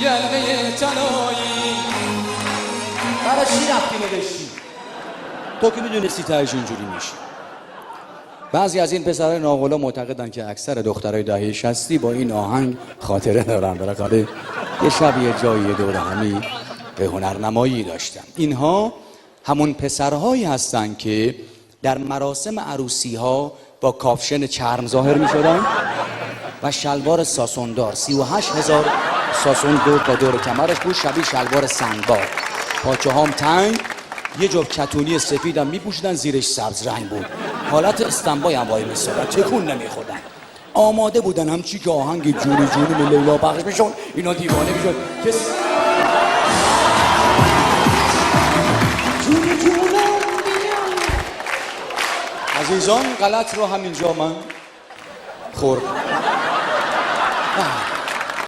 یلغه تنایی. برای چی رفتی نوشتی؟ تو که میدونستی تهش اینجوری میشه. بعضی از این پسرهای ناقلا معتقدن که اکثر دخترای دهه 60 با این آهنگ خاطره دارن. بالاخره یه شب یه جایی دور همی به هنرنمایی داشتن. اینها همون پسرهایی هستن که در مراسم عروسی ها با کاپشن چرم ظاهر می شدن و شلوار ساسوندار 38,000 ساسون دور تا دور کمرش بود، شبیه شلوار سنگبار. پاچه هام تنگ، یه جفت کتونی سفیدم می پوشیدن، زیرش سبز رنگ بود. حالت استنبای هم وای می‌ایستادن، تکون نمی‌خوردن. آماده بودن همچی که آهنگ جونی جونی به لیلا پخش می‌شد، اینا دیوانه می‌شد. جونی جونم عزیزان، غلط رو همینجا من خورد.